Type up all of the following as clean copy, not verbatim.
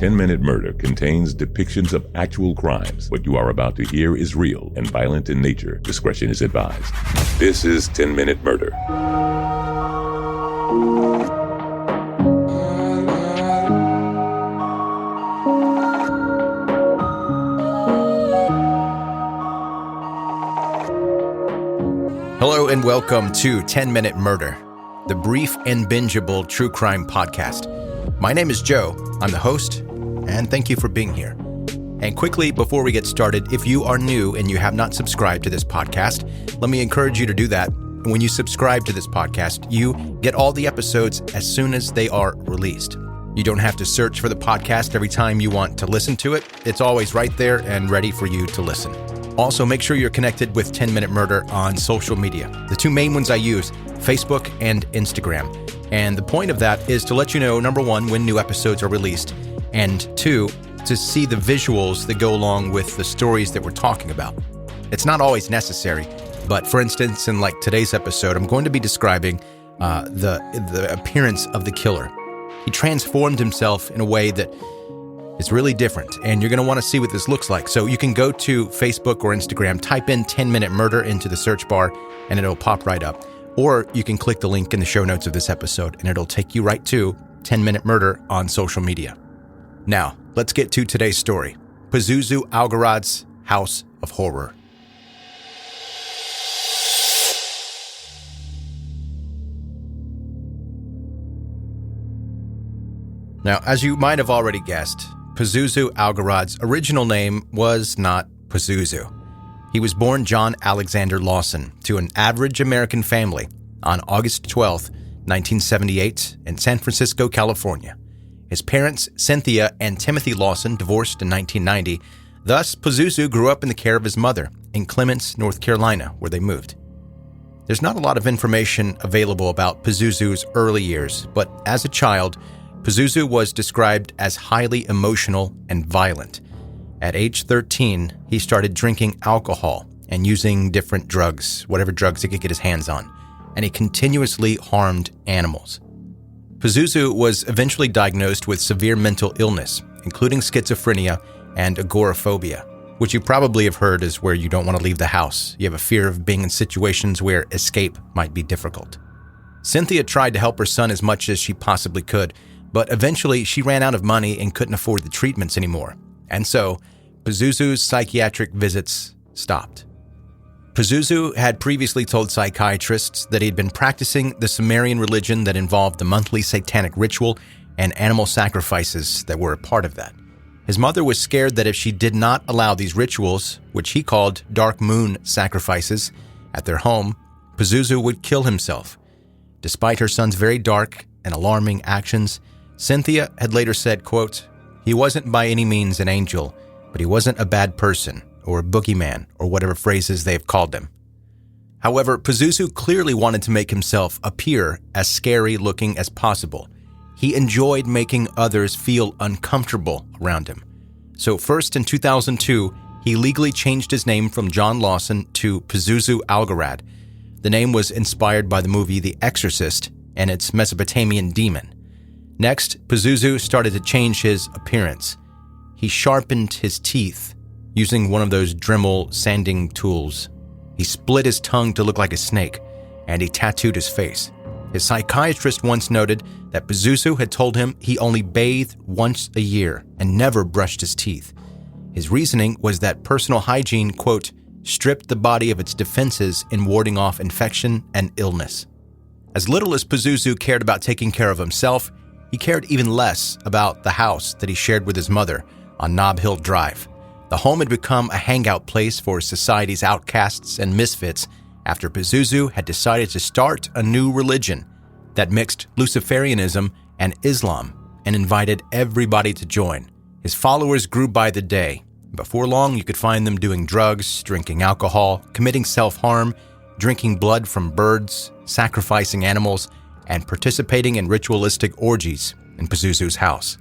10-Minute Murder contains depictions of actual crimes. What you are about to hear is real and violent in nature. Discretion is advised. This is 10-Minute Murder. Hello and welcome to 10-Minute Murder, the brief and bingeable true crime podcast. My name is Joe. I'm the host, and thank you for being here. And quickly, before we get started, if you are new and you have not subscribed to this podcast, let me encourage you to do that. When you subscribe to this podcast, you get all the episodes as soon as they are released. You don't have to search for the podcast every time you want to listen to it. It's always right there and ready for you to listen. Also, make sure you're connected with 10-Minute Murder on social media. The two main ones I use, Facebook and Instagram. And the point of that is to let you know, number one, when new episodes are released, and two, to see the visuals that go along with the stories that we're talking about. It's not always necessary, but for instance, in like today's episode, I'm going to be describing the appearance of the killer. He transformed himself in a way that is really different, and you're going to want to see what this looks like. So you can go to Facebook or Instagram, type in 10-Minute Murder into the search bar, and it'll pop right up. Or you can click the link in the show notes of this episode, and it'll take you right to 10-Minute Murder on social media. Now, let's get to today's story, Pazuzu Algarad's House of Horror. Now, as you might have already guessed, Pazuzu Algarad's original name was not Pazuzu. He was born John Alexander Lawson to an average American family on August 12, 1978 in San Francisco, California. His parents, Cynthia and Timothy Lawson, divorced in 1990. Thus, Pazuzu grew up in the care of his mother in Clements, North Carolina, where they moved. There's not a lot of information available about Pazuzu's early years, but as a child, Pazuzu was described as highly emotional and violent. At age 13, he started drinking alcohol and using different drugs, whatever drugs he could get his hands on, and he continuously harmed animals. Pazuzu was eventually diagnosed with severe mental illness, including schizophrenia and agoraphobia, which you probably have heard is where you don't want to leave the house. You have a fear of being in situations where escape might be difficult. Cynthia tried to help her son as much as she possibly could, but eventually she ran out of money and couldn't afford the treatments anymore. And so, Pazuzu's psychiatric visits stopped. Pazuzu had previously told psychiatrists that he'd been practicing the Sumerian religion that involved the monthly satanic ritual and animal sacrifices that were a part of that. His mother was scared that if she did not allow these rituals, which he called dark moon sacrifices, at their home, Pazuzu would kill himself. Despite her son's very dark and alarming actions, Cynthia had later said, quote, "He wasn't by any means an angel, but he wasn't a bad person or a boogeyman or whatever phrases they've called him." However, Pazuzu clearly wanted to make himself appear as scary looking as possible. He enjoyed making others feel uncomfortable around him. So first in 2002, he legally changed his name from John Lawson to Pazuzu Algarad. The name was inspired by the movie The Exorcist and its Mesopotamian demon. Next, Pazuzu started to change his appearance. He sharpened his teeth using one of those Dremel sanding tools. He split his tongue to look like a snake, and he tattooed his face. His psychiatrist once noted that Pazuzu had told him he only bathed once a year and never brushed his teeth. His reasoning was that personal hygiene, quote, stripped the body of its defenses in warding off infection and illness. As little as Pazuzu cared about taking care of himself, he cared even less about the house that he shared with his mother on Nob Hill Drive. The home had become a hangout place for society's outcasts and misfits after Pazuzu had decided to start a new religion that mixed Luciferianism and Islam and invited everybody to join. His followers grew by the day. Before long, you could find them doing drugs, drinking alcohol, committing self-harm, drinking blood from birds, sacrificing animals, and participating in ritualistic orgies in Pazuzu's house.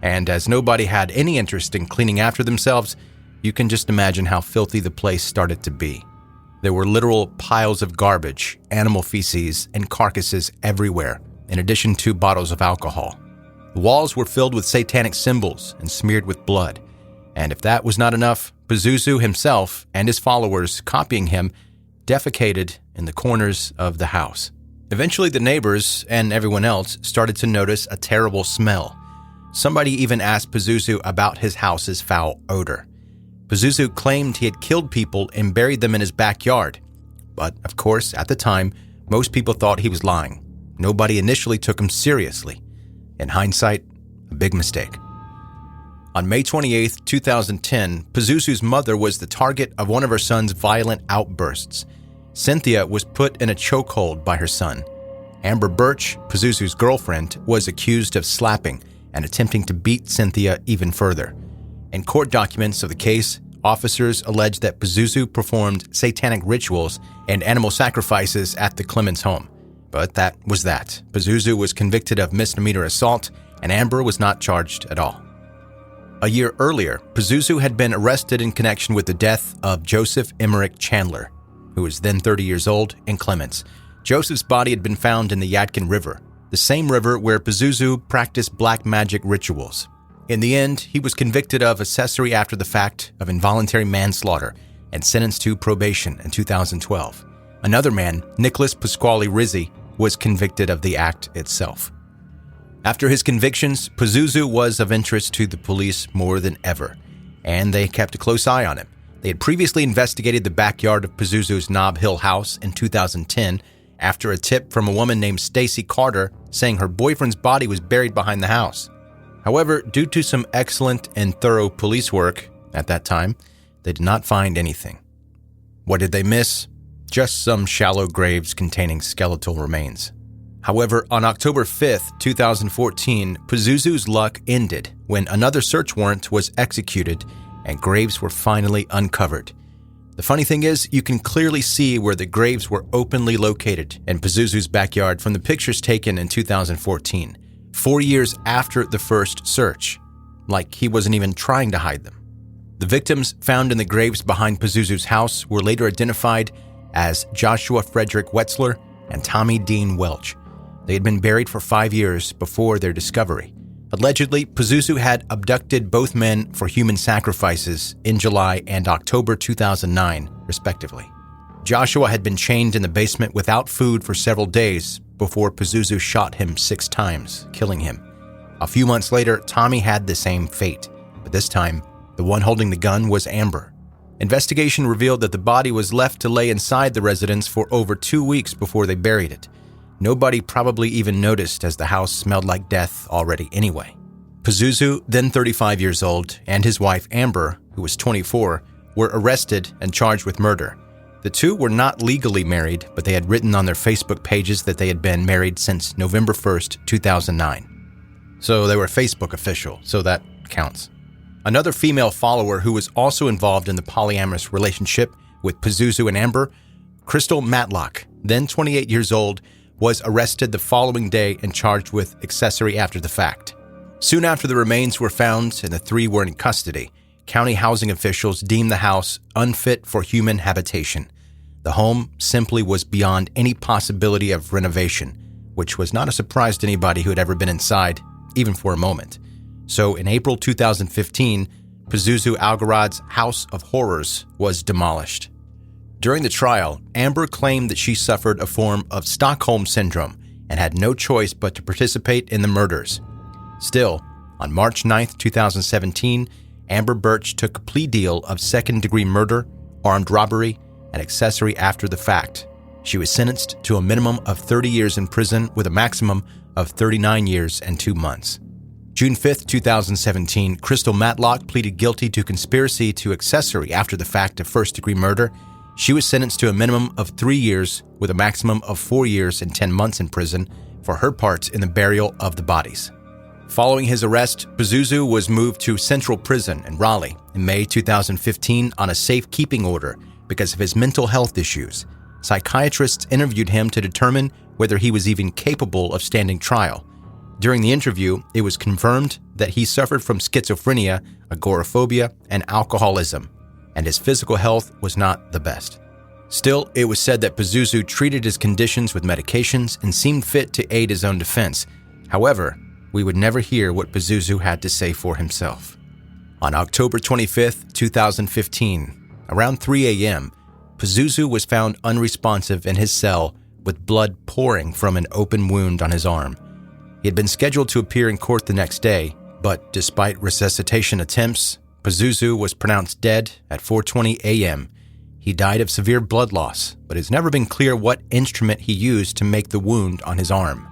And as nobody had any interest in cleaning after themselves, you can just imagine how filthy the place started to be. There were literal piles of garbage, animal feces, and carcasses everywhere, in addition to bottles of alcohol. The walls were filled with satanic symbols and smeared with blood. And if that was not enough, Pazuzu himself and his followers, copying him, defecated in the corners of the house. Eventually, the neighbors and everyone else started to notice a terrible smell. Somebody even asked Pazuzu about his house's foul odor. Pazuzu claimed he had killed people and buried them in his backyard. But, of course, at the time, most people thought he was lying. Nobody initially took him seriously. In hindsight, a big mistake. On May 28, 2010, Pazuzu's mother was the target of one of her son's violent outbursts. Cynthia was put in a chokehold by her son. Amber Birch, Pazuzu's girlfriend, was accused of slapping and attempting to beat Cynthia even further. In court documents of the case, officers alleged that Pazuzu performed satanic rituals and animal sacrifices at the Clemens home. But that was that. Pazuzu was convicted of misdemeanor assault, and Amber was not charged at all. A year earlier, Pazuzu had been arrested in connection with the death of Joseph Emmerich Chandler, who was then 30 years old, in Clemens. Joseph's body had been found in the Yadkin River, the same river where Pazuzu practiced black magic rituals. In the end, he was convicted of accessory after the fact of involuntary manslaughter and sentenced to probation in 2012. Another man, Nicholas Pasquale Rizzi, was convicted of the act itself. After his convictions, Pazuzu was of interest to the police more than ever, and they kept a close eye on him. They had previously investigated the backyard of Pazuzu's Nob Hill house in 2010 after a tip from a woman named Stacy Carter saying her boyfriend's body was buried behind the house. However, due to some excellent and thorough police work at that time, they did not find anything. What did they miss? Just some shallow graves containing skeletal remains. However, on October 5th, 2014, Pazuzu's luck ended when another search warrant was executed and graves were finally uncovered. The funny thing is, you can clearly see where the graves were openly located in Pazuzu's backyard from the pictures taken in 2014, 4 years after the first search, like he wasn't even trying to hide them. The victims found in the graves behind Pazuzu's house were later identified as Joshua Frederick Wetzler and Tommy Dean Welch. They had been buried for 5 years before their discovery. Allegedly, Pazuzu had abducted both men for human sacrifices in July and October 2009, respectively. Joshua had been chained in the basement without food for several days before Pazuzu shot him 6 times, killing him. A few months later, Tommy had the same fate, but this time, the one holding the gun was Amber. Investigation revealed that the body was left to lay inside the residence for over 2 weeks before they buried it. Nobody probably even noticed as the house smelled like death already anyway. Pazuzu, then 35 years old, and his wife Amber, who was 24, were arrested and charged with murder. The two were not legally married, but they had written on their Facebook pages that they had been married since November 1st, 2009. So they were Facebook official, so that counts. Another female follower who was also involved in the polyamorous relationship with Pazuzu and Amber, Crystal Matlock, then 28 years old, was arrested the following day and charged with accessory after the fact. Soon after the remains were found and the 3 were in custody, county housing officials deemed the house unfit for human habitation. The home simply was beyond any possibility of renovation, which was not a surprise to anybody who had ever been inside, even for a moment. So in April 2015, Pazuzu Algarad's House of Horrors was demolished. During the trial, Amber claimed that she suffered a form of Stockholm Syndrome and had no choice but to participate in the murders. Still, on March 9, 2017, Amber Birch took a plea deal of second-degree murder, armed robbery, and accessory after the fact. She was sentenced to a minimum of 30 years in prison with a maximum of 39 years and 2 months. June 5, 2017, Crystal Matlock pleaded guilty to conspiracy to accessory after the fact of first-degree murder. She was sentenced to a minimum of 3 years with a maximum of 4 years and 10 months in prison for her part in the burial of the bodies. Following his arrest, Pazuzu was moved to Central Prison in Raleigh in May 2015 on a safekeeping order because of his mental health issues. Psychiatrists interviewed him to determine whether he was even capable of standing trial. During the interview, it was confirmed that he suffered from schizophrenia, agoraphobia, and alcoholism, and his physical health was not the best. Still, it was said that Pazuzu treated his conditions with medications and seemed fit to aid his own defense. However, we would never hear what Pazuzu had to say for himself. On October 25th, 2015, around 3 a.m., Pazuzu was found unresponsive in his cell with blood pouring from an open wound on his arm. He had been scheduled to appear in court the next day, but despite resuscitation attempts, Pazuzu was pronounced dead at 4:20 a.m. He died of severe blood loss, but it's never been clear what instrument he used to make the wound on his arm.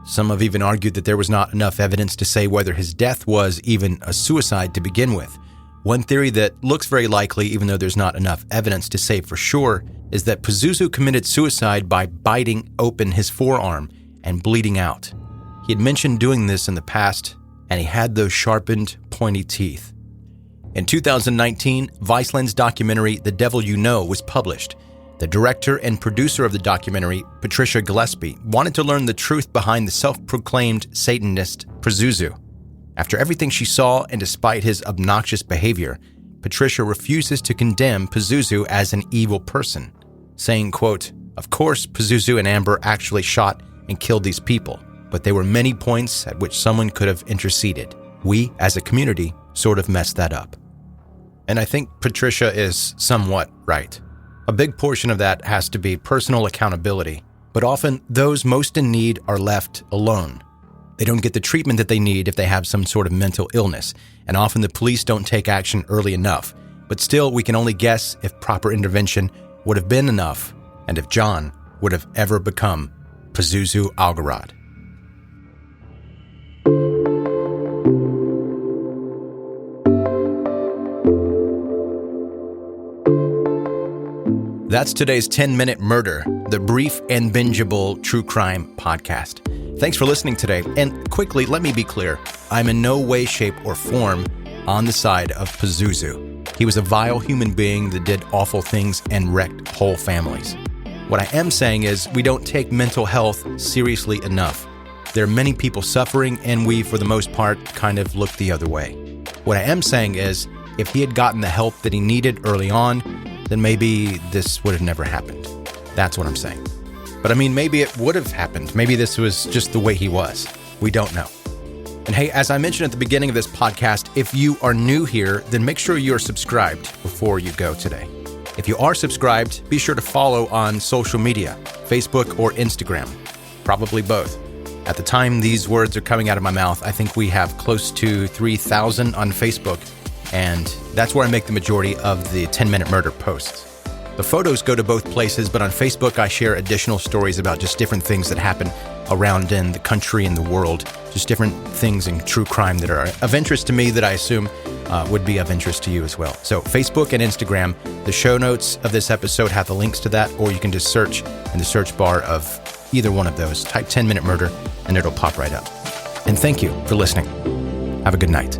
Some have even argued that there was not enough evidence to say whether his death was even a suicide to begin with. One theory that looks very likely, even though there's not enough evidence to say for sure, is that Pazuzu committed suicide by biting open his forearm and bleeding out. He had mentioned doing this in the past, and he had those sharpened, pointy teeth. In 2019, Viceland's documentary The Devil You Know was published. The director and producer of the documentary, Patricia Gillespie, wanted to learn the truth behind the self-proclaimed Satanist Pazuzu. After everything she saw and despite his obnoxious behavior, Patricia refuses to condemn Pazuzu as an evil person, saying, quote, "Of course, Pazuzu and Amber actually shot and killed these people, but there were many points at which someone could have interceded. We, as a community, sort of messed that up." And I think Patricia is somewhat right. A big portion of that has to be personal accountability, but often those most in need are left alone. They don't get the treatment that they need if they have some sort of mental illness, and often the police don't take action early enough. But still, we can only guess if proper intervention would have been enough, and if John would have ever become Pazuzu Algarad. That's today's 10-Minute Murder, the brief and bingeable true crime podcast. Thanks for listening today. And quickly, let me be clear. I'm in no way, shape, or form on the side of Pazuzu. He was a vile human being that did awful things and wrecked whole families. What I am saying is we don't take mental health seriously enough. There are many people suffering, and we, for the most part, kind of look the other way. What I am saying is if he had gotten the help that he needed early on, then maybe this would have never happened. That's what I'm saying. But I mean, maybe it would have happened. Maybe this was just the way he was. We don't know. And hey, as I mentioned at the beginning of this podcast, if you are new here, then make sure you're subscribed before you go today. If you are subscribed, be sure to follow on social media, Facebook or Instagram, probably both. At the time these words are coming out of my mouth, I think we have close to 3,000 on Facebook, and that's where I make the majority of the 10-Minute Murder posts. The photos go to both places, but on Facebook I share additional stories about just different things that happen around in the country and the world, just different things in true crime that are of interest to me that I assume would be of interest to you as well. So Facebook and Instagram, the show notes of this episode have the links to that, or you can just search in the search bar of either one of those. Type 10-Minute Murder and it'll pop right up. And thank you for listening. Have a good night.